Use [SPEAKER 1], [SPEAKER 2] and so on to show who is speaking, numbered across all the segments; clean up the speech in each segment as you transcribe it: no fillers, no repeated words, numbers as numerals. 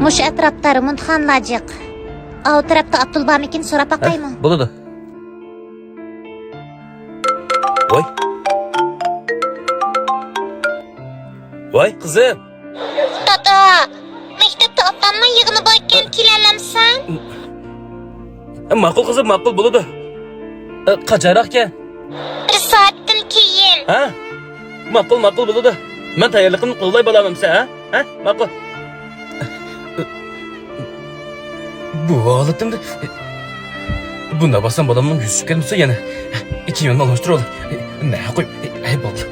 [SPEAKER 1] Muş etrafları mundxanlacık. O tarafta Abdulbamikin so'rab baqaymi?
[SPEAKER 2] Bo'ladi. Voy. Voy qizim.
[SPEAKER 1] Dada, maktabda opamni yig'inib olgan kelalamsan?
[SPEAKER 2] Ma'qul qizim, ma'qul bo'ladi. Qachonroq ekan?
[SPEAKER 1] 1 soatdan keyin.
[SPEAKER 2] Ha? Ma'qul bo'ladi. Men tayyorligimni qo'llay bo'lamansa, ha? Ha? Ma'qul. Bu holatimda bunda basam bolamning yuzi kelmasa yana ikki yo'lni almashtirib oling. Ne qo'y, ay bo'ldi.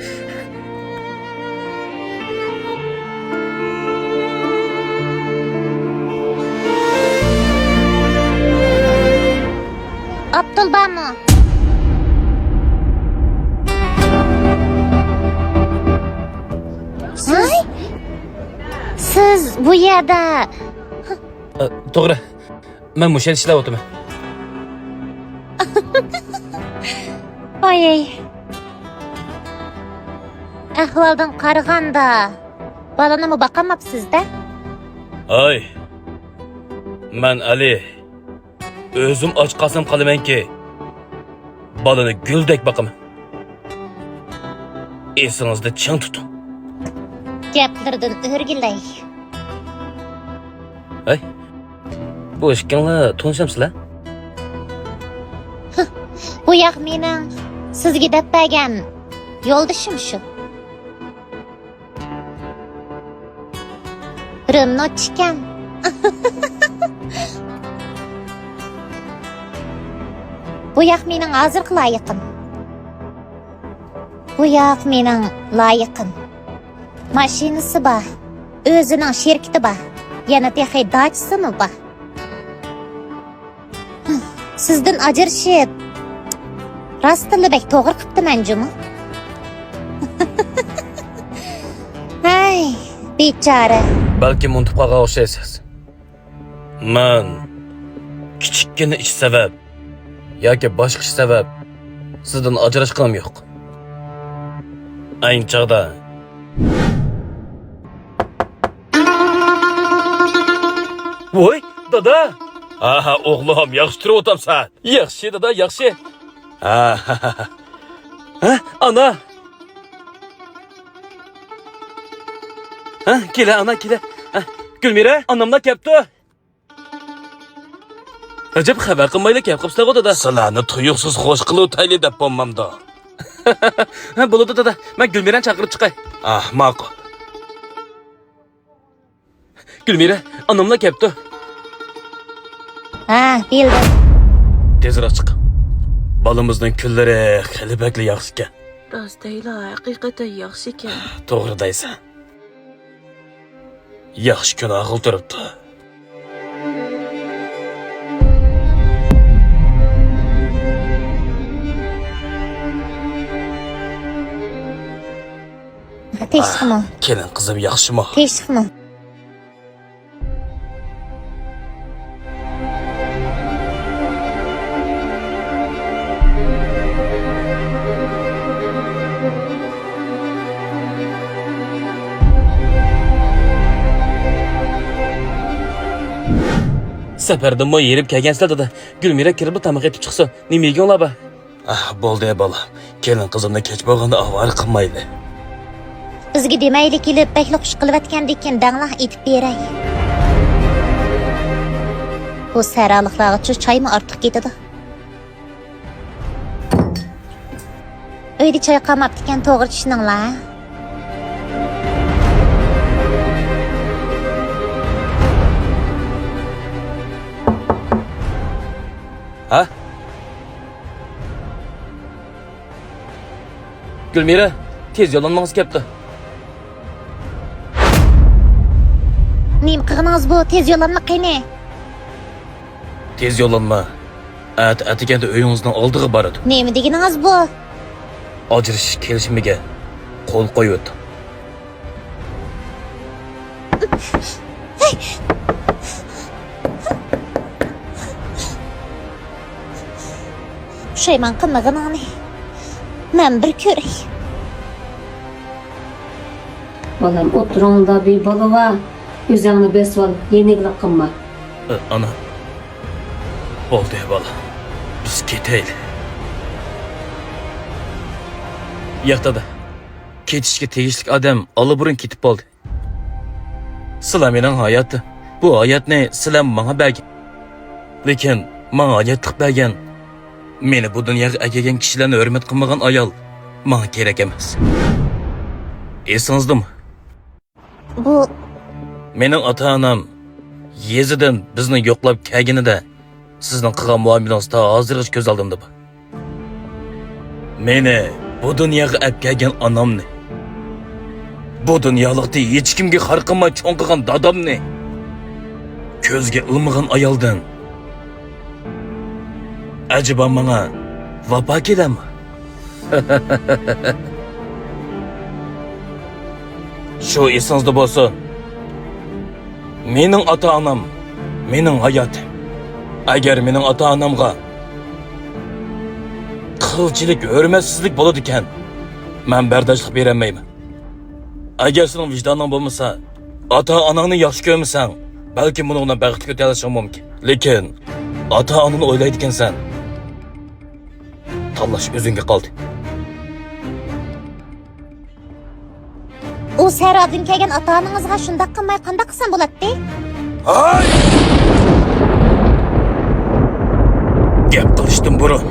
[SPEAKER 1] Abdulbami. Siz bu yerda
[SPEAKER 2] To'g'ri. Men mushal ishlab o'taman.
[SPEAKER 1] Oy. Ahvoldan qaraganda balani baqamabsiz-da?
[SPEAKER 2] Ay. Men Ali. O'zim och qasam qolamanki, balani guldek boqaman. Esingizda ching tuting.
[SPEAKER 1] Gaplardan o'rgilay.
[SPEAKER 2] Ay. Bu ishkinglar to'nishamsizlar?
[SPEAKER 1] Bu yoq mening sizga deb bergan yo'ldishim shu. Rimnochkan. Bu yoq mening hozirgi loyiqim. Bu yoq mening loyiqim. Mashinasi bor, o'zining shirkati bor, yana texi dachsimi bor. Sizdan ajrashib rostillabek to'g'ri qilibdiman jumi. Hay, bechora.
[SPEAKER 2] Balki unutib qolgan o'xshaysiz. Men kichikkina ish sabab yoki boshqa ish sabab sizdan ajrashqim yo'q. Ayni chog'da Voy, dada. Aha, o'g'lim, yaxshi turib o'tamsan. Yaxshi, dada, yaxshi. Ha, ana. Ha, kela, ana, kela. Gulmira, onamlar kelibdi. Ajab xabar qilmayli kelib qolibsizlar, dada. Sizlarni tuyuqsiz xo'sh qilib o'tayli deb bo'lmamda. Ha, bo'ladi, dada. Men Gulmirani chaqirib chiqay. Ma'qul. Gulmira, onamlar kelibdi.
[SPEAKER 1] Ha, bildim.
[SPEAKER 2] Tezroq chiq. Balamizning kunlari xili bakli yaxshi ekan.
[SPEAKER 3] Rostayla haqiqatan yaxshi ekan.
[SPEAKER 2] To'g'ri deysan. Yaxshi kun aql turibdi.
[SPEAKER 1] Teshikmi?
[SPEAKER 2] Kelin qizim yaxshimi?
[SPEAKER 1] Teshikmi?
[SPEAKER 2] Safardan moy yerib kelgansizlar dada. Gulmira kirib tamoq etib chiqsin. Nima yeganlar ba? Bo'ldi bolam. Kelin qizimni kech bo'lganda avvar qilmaydi.
[SPEAKER 1] Bizga demayli kelib bakli xush qilayotgandekin danglar etib beray. Bu saraliqlarga choymi ortiq ketadi? Uyda choy qolmabdi-kan, to'g'ri tushuninglar.
[SPEAKER 2] Ha? Gulmira, tez yo'llanmangiz kelibdi.
[SPEAKER 1] Nima qilganingiz bu? Tez yo'llanma qani.
[SPEAKER 2] Tez yo'llanma. Atiganda uyingizning oldiga boradi.
[SPEAKER 1] Nima deganingiz bu?
[SPEAKER 2] Ajrashish kelishimiga qo'l qo'yib.
[SPEAKER 1] Pushaymon qilmaganingni men bir ko'ray.
[SPEAKER 4] Bolam o'tiringda bir bola va O'zingni besib ol, yeniglik qilma.
[SPEAKER 2] Ana. Bo'ldi bola. Biz ketaylik. Yo'qda. Ketishga tegishli odam olaburun ketib bo'ldi. Sizlar mening hayotim. Bu hayotni sizlar menga bergan. Lekin menga hayotlik bergan. Meni bu dunyoga kelgan kishilarni hurmat qilmagan ayol menga kerak emas. Esingizdami?
[SPEAKER 1] Bu
[SPEAKER 2] Mening ota-onam yezidan bizni yo'qlab kelganida sizning qilgan muomalangiz ta hozirgacha ko'z oldimda bor. Meni bu dunyoga olib kelgan onamni, bu dunyolikda hech kimga qarqamay cho'ng qilgan dadamni, ko'zga ilmagan ayoldan acaba menga vafo keladimi? Shu esingizda bo'lsin. Mening ota-onam, mening hayotim. Agar mening ota-onamga qilchilik, hurmatsizlik bo'ladi ekan, men bardoshlik bera olmayman. Agar sening vijdoning bo'lmasa, ota-onangni yaxshi ko'rmasang, balki buni undan baxt ko'tarishing mumkin. Lekin ota-onani o'ylaydi ekansan. Tanlash o'zingga qoldi.
[SPEAKER 1] u Sarodin kelgan ota-onangizga shunday qilmay qanday qilsam bo'ladi?
[SPEAKER 2] Ay! Gap qilishdan burun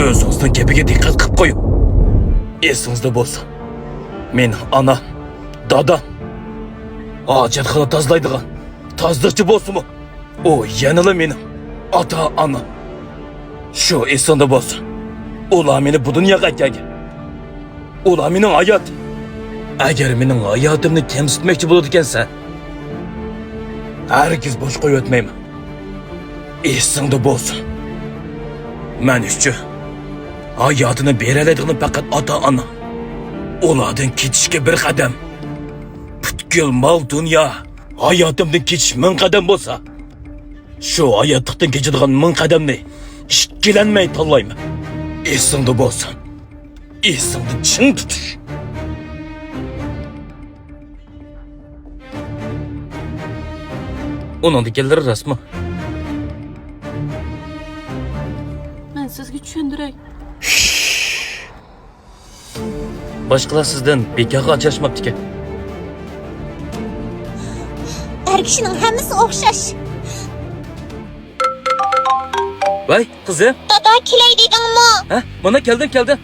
[SPEAKER 2] o'zingizning gapiga diqqat qilib qo'ying. Esingizda bo'lsin. Men ana, dadam hojatxona tozalaydigan tozliqchi bo'lsinmi? U yanada mening ota-onam. Shu esingda bo'lsin. Ular meni bu dunyoga kelgan. Ular mening hayotim. Agar mening hayotimni kamsitmoqchi bo'ladi ekansan, hargiz bosh qo'yib o'tmayman. Esingda bo'lsin. Men uchun hayotini beradigan faqat ota-ona. Ulardan ketishga bir qadam. Butkul mol dunyo hayotimdan ketish 1000 qadam bo'lsa, shu hayotlikdan kechadigan 1000 qadamni ikkilanmay tanlayman. Esingda bo'lsin. Esingda chin tutish. Onun dikenleri rasmı.
[SPEAKER 3] Men sizga tushundiray.
[SPEAKER 2] Başkalar sizden bekaga ajrashmabdi ekan.
[SPEAKER 1] Her kişinin hammasi o'xshash.
[SPEAKER 2] Vay kızım.
[SPEAKER 1] Dada kelay dedingmi?
[SPEAKER 2] Ha? Bana geldin.